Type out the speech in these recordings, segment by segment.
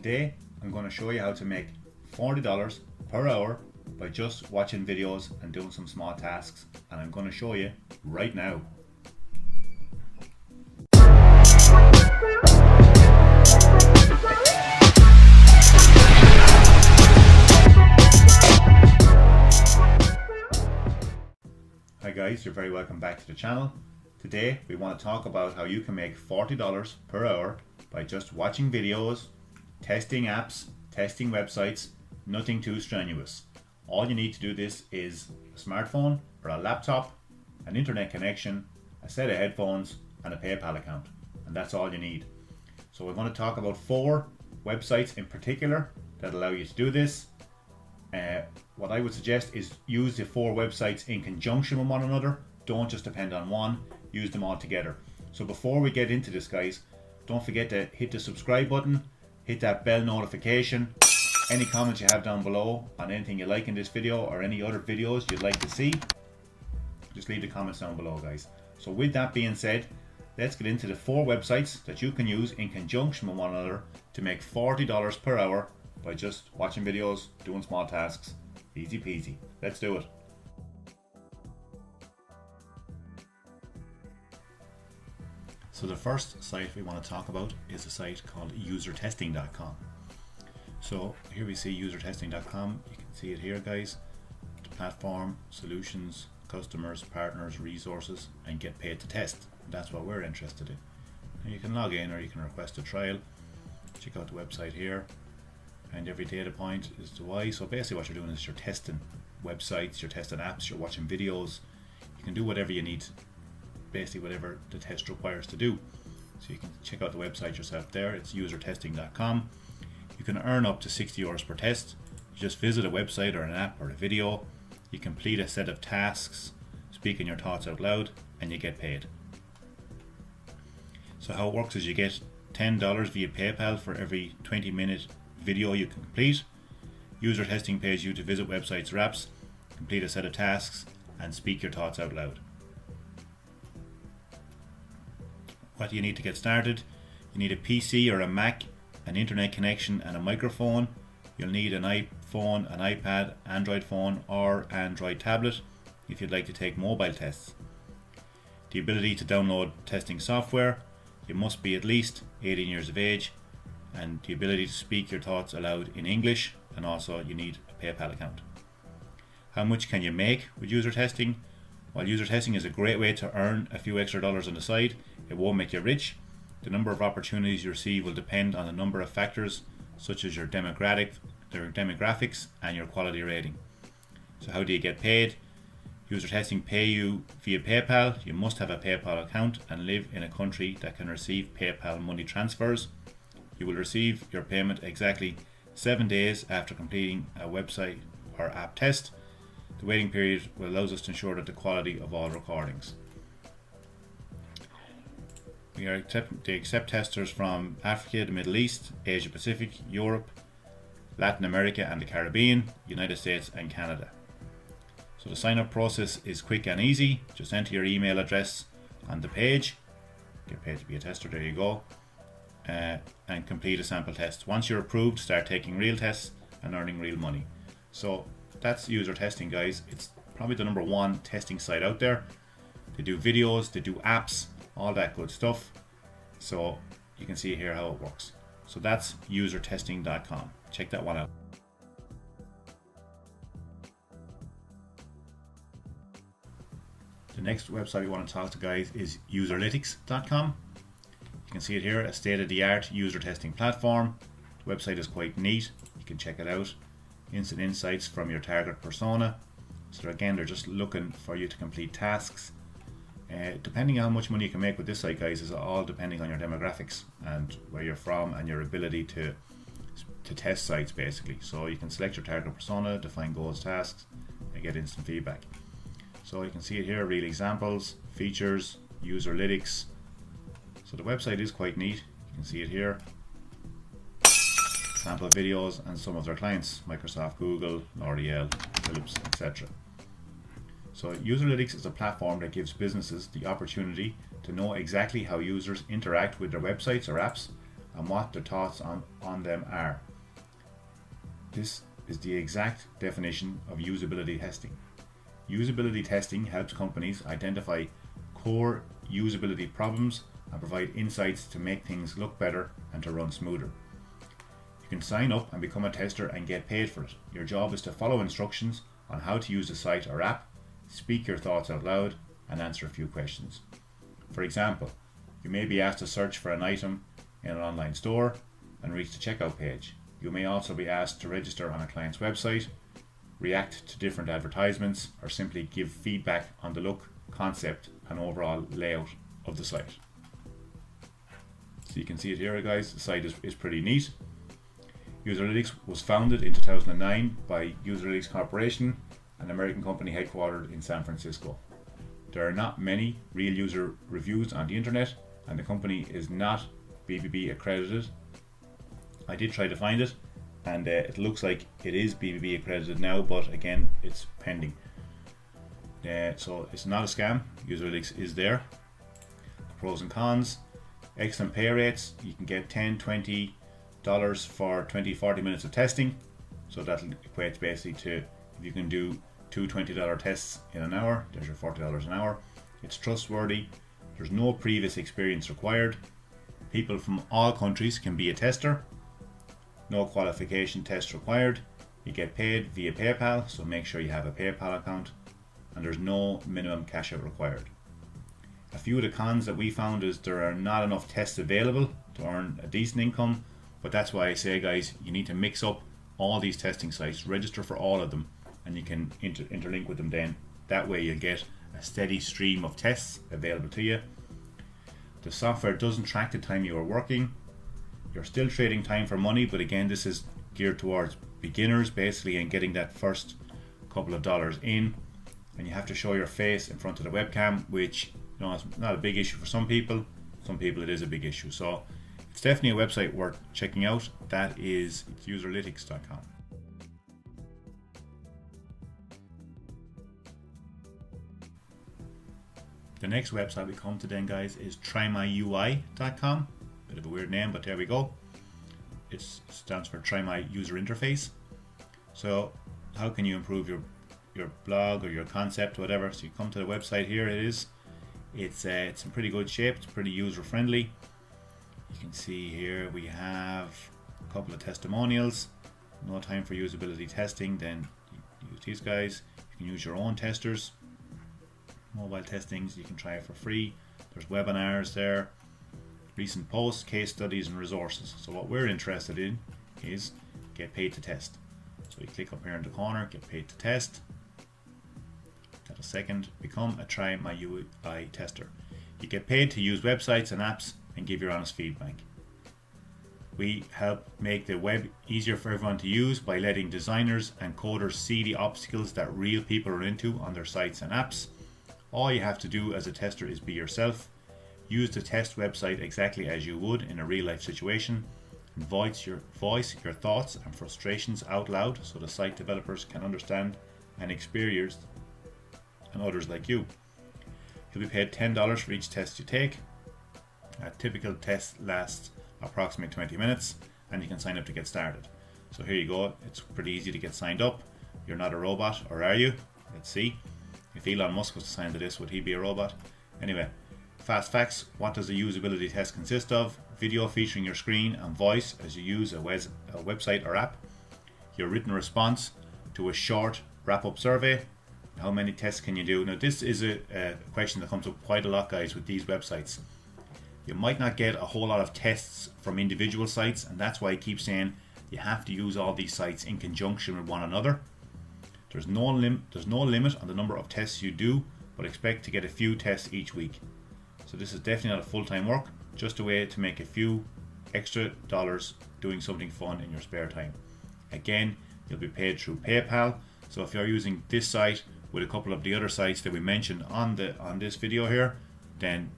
Today I'm going to show you how to make $40 per hour by just watching videos and doing some small tasks, and I'm going to show you right now. Hi guys, you're very welcome back to the channel. Today we want to talk about how you can make $40 per hour by just watching videos, testing apps, testing websites, nothing too strenuous. All you need to do this is a smartphone or a laptop, an internet connection, a set of headphones and a PayPal account, and that's all you need. So we're going to talk about 4 websites in particular that allow you to do this. What I would suggest is use the 4 websites in conjunction with one another. Don't just depend on one, use them all together. So before we get into this guys, don't forget to hit the subscribe button, hit that bell notification. Any comments you have down below on anything you like in this video or any other videos you'd like to see, just leave the comments down below guys. So with that being said, let's get into the 4 websites that you can use in conjunction with one another to make $40 per hour by just watching videos, doing small tasks. Easy peasy. Let's do it. So the first site we want to talk about is a site called usertesting.com. So here we see usertesting.com. You can see it here guys. The platform, solutions, customers, partners, resources, and get paid to test. That's what we're interested in. And you can log in or you can request a trial. Check out the website here. And every data point is the why. So basically what you're doing is you're testing websites, you're testing apps, you're watching videos. You can do whatever you need, basically whatever the test requires to do. So you can check out the website yourself there. It's usertesting.com. You can earn up to 60 euros per test. You just visit a website or an app or a video. You complete a set of tasks, speaking your thoughts out loud, and you get paid. So how it works is you get $10 via PayPal for every 20-minute video you can complete. User testing pays you to visit websites or apps, complete a set of tasks, and speak your thoughts out loud. What do you need to get started? You need a PC or a Mac, an internet connection and a microphone. You'll need an iPhone, an iPad, Android phone or Android tablet if you'd like to take mobile tests. The ability to download testing software. You must be at least 18 years of age, and the ability to speak your thoughts aloud in English, and also you need a PayPal account. How much can you make with user testing? While user testing is a great way to earn a few extra dollars on the side, it won't make you rich. The number of opportunities you receive will depend on a number of factors such as your demographics and your quality rating. So how do you get paid? User testing pay you via PayPal. You must have a PayPal account and live in a country that can receive PayPal money transfers. You will receive your payment exactly 7 days after completing a website or app test. The waiting period will allow us to ensure that the quality of all recordings. They accept testers from Africa, the Middle East, Asia Pacific, Europe, Latin America and the Caribbean, United States and Canada. So the sign up process is quick and easy. Just enter your email address on the page, get paid to be a tester, there you go, and complete a sample test. Once you're approved, start taking real tests and earning real money. So that's user testing guys. It's probably the #1 testing site out there. They do videos, they do apps, all that good stuff. So you can see here how it works. So that's usertesting.com. Check that one out. The next website we want to talk to guys is userlytics.com. You can see it here, a state-of-the-art user testing platform. The website is quite neat. You can check it out. Instant insights from your target persona. So again, they're just looking for you to complete tasks. Depending on how much money you can make with this site guys is all depending on your demographics and where you're from and your ability to test sites basically. So you can select your target persona, define goals, tasks, and get instant feedback. So you can see it here, real examples, features, userlytics. So the website is quite neat. You can see it here. Sample videos and some of their clients, Microsoft, Google, L'Oreal, Philips, etc. So Userlytics is a platform that gives businesses the opportunity to know exactly how users interact with their websites or apps and what their thoughts on them are. This is the exact definition of usability testing. Usability testing helps companies identify core usability problems and provide insights to make things look better and to run smoother. You can sign up and become a tester and get paid for it. Your job is to follow instructions on how to use the site or app, speak your thoughts out loud, and answer a few questions. For example, you may be asked to search for an item in an online store and reach the checkout page. You may also be asked to register on a client's website, react to different advertisements, or simply give feedback on the look, concept, and overall layout of the site. So you can see it here, guys. The site is pretty neat. Userlytics was founded in 2009 by Userlytics Corporation, an American company headquartered in San Francisco. There are not many real user reviews on the internet, and the company is not BBB accredited. I did try to find it, and it looks like it is BBB accredited now, but again, it's pending. So it's not a scam. Userlytics is there. Pros and cons: excellent pay rates. You can get $10, $20 for 20-40 minutes of testing. So that equates basically to, if you can do two $20 tests in an hour, there's your $40 an hour. It's trustworthy. There's no previous experience required. People from all countries can be a tester. No qualification test required. You get paid via PayPal, so make sure you have a PayPal account. And there's no minimum cash out required. A few of the cons that we found is there are not enough tests available to earn a decent income, but that's why I say, guys, you need to mix up all these testing sites, register for all of them, and you can interlink with them then. That way you'll get a steady stream of tests available to you. The software doesn't track the time you are working. You're still trading time for money, but again, this is geared towards beginners basically and getting that first couple of dollars in. And you have to show your face in front of the webcam, which, you know, it's not a big issue for some people. Some people it is a big issue. So it's definitely a website worth checking out. That is userlytics.com. The next website we come to then, guys, is trymyui.com. Bit of a weird name, but there we go. It stands for Try My User Interface. So how can you improve your blog or your concept, whatever? So you come to the website here. It's in pretty good shape. It's pretty user friendly. You can see here we have a couple of testimonials. No time for usability testing, then use these guys. You can use your own testers. Mobile testings, you can try it for free. There's webinars there, recent posts, case studies, and resources. So what we're interested in is get paid to test. So you click up here in the corner, get paid to test. That a second, become a Try My UI tester. You get paid to use websites and apps and give your honest feedback. We help make the web easier for everyone to use by letting designers and coders see the obstacles that real people are into on their sites and apps. All you have to do as a tester is be yourself. Use the test website exactly as you would in a real life situation, and voice your thoughts and frustrations out loud so the site developers can understand and experience, and others like you. You'll be paid $10 for each test you take. A typical test lasts approximately 20 minutes, and you can sign up to get started. So here you go. It's pretty easy to get signed up. You're not a robot, or are you? Let's see. If Elon Musk was to sign to this, would he be a robot? Anyway, fast facts. What does a usability test consist of? Video featuring your screen and voice as you use a website or app. Your written response to a short wrap-up survey. How many tests can you do? Now this is a question that comes up quite a lot, guys, with these websites. You might not get a whole lot of tests from individual sites, and that's why I keep saying you have to use all these sites in conjunction with one another. There's no limit on the number of tests you do, but expect to get a few tests each week. So this is definitely not a full-time work, just a way to make a few extra dollars doing something fun in your spare time. Again, you'll be paid through PayPal. So if you're using this site with a couple of the other sites that we mentioned on this video here, then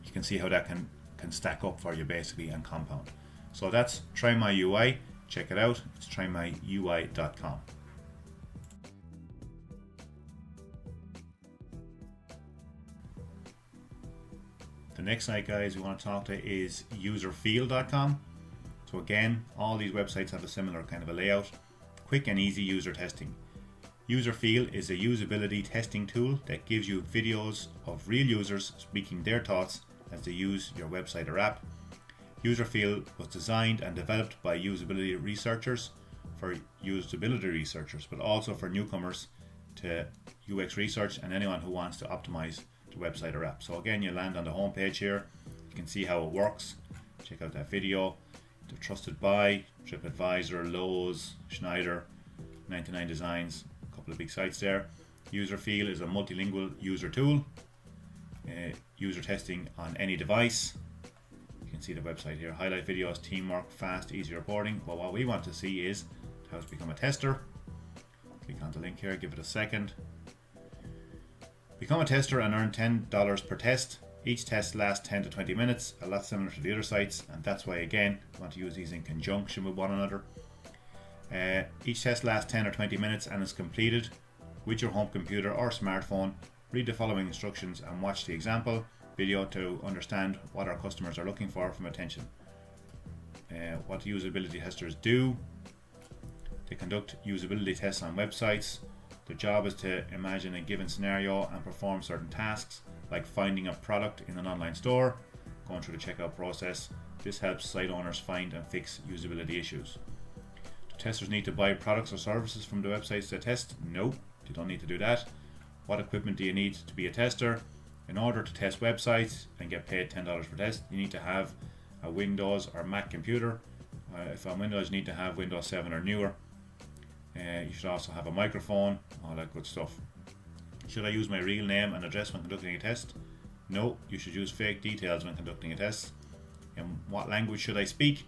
you can see how that can stack up for you basically and compound. So that's Try My UI. Check it out. It's trymyui.com. The next site, guys, we want to talk to is userfeel.com. So again, all these websites have a similar kind of a layout. Quick and easy user testing. UserFeel is a usability testing tool that gives you videos of real users speaking their thoughts as they use your website or app. UserFeel was designed and developed by usability researchers, but also for newcomers to UX research and anyone who wants to optimize the website or app. So again, you land on the home page here. You can see how it works. Check out that video. They're trusted by TripAdvisor, Lowe's, Schneider, 99 Designs, a couple of big sites there. UserFeel is a multilingual user tool. User testing on any device. You can see the website here. Highlight videos, teamwork, fast, easy reporting. Well, what we want to see is how to become a tester. Click on the link here, give it a second. Become a tester and earn $10 per test. Each test lasts 10 to 20 minutes, a lot similar to the other sites, and that's why again you want to use these in conjunction with one another. Each test lasts 10 or 20 minutes and is completed with your home computer or smartphone. Read the following instructions and watch the example video to understand what our customers are looking for from attention. What usability testers do: they conduct usability tests on websites. Their job is to imagine a given scenario and perform certain tasks, like finding a product in an online store, going through the checkout process. This helps site owners find and fix usability issues. Do testers need to buy products or services from the websites they test? No, you don't need to do that. What equipment do you need to be a tester? In order to test websites and get paid $10 per test, you need to have a Windows or Mac computer. If on Windows, you need to have Windows 7 or newer. You should also have a microphone, all that good stuff. Should I use my real name and address when conducting a test? No, you should use fake details when conducting a test. In what language should I speak?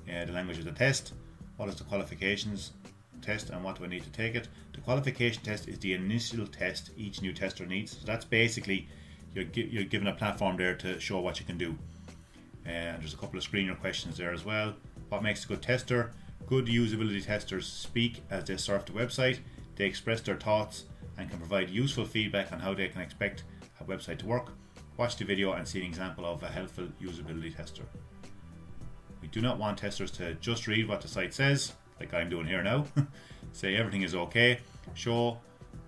The language of the test. What is the qualifications test and what do I need to take it? The qualification test is the initial test each new tester needs. So that's basically you're given a platform there to show what you can do. And there's a couple of screener questions there as well. What makes a good tester? Good usability testers speak as they surf the website. They express their thoughts and can provide useful feedback on how they can expect a website to work. Watch the video and see an example of a helpful usability tester. We do not want testers to just read what the site says, like I'm doing here now. Say everything is okay. Show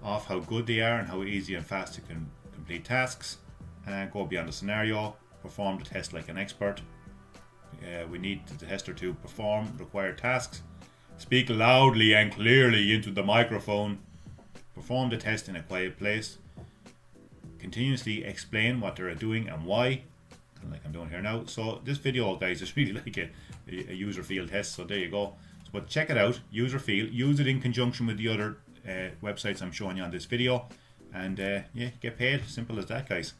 off how good they are and how easy and fast they can complete tasks. And go beyond the scenario. Perform the test like an expert. We need the tester to perform required tasks. Speak loudly and clearly into the microphone. Perform the test in a quiet place. Continuously explain what they're doing and why, kind of like I'm doing here now. So this video, guys, is really like a UserFeel test. So there you go. But check it out, UserFeel. Use it in conjunction with the other websites I'm showing you on this video, and yeah, get paid. Simple as that, guys.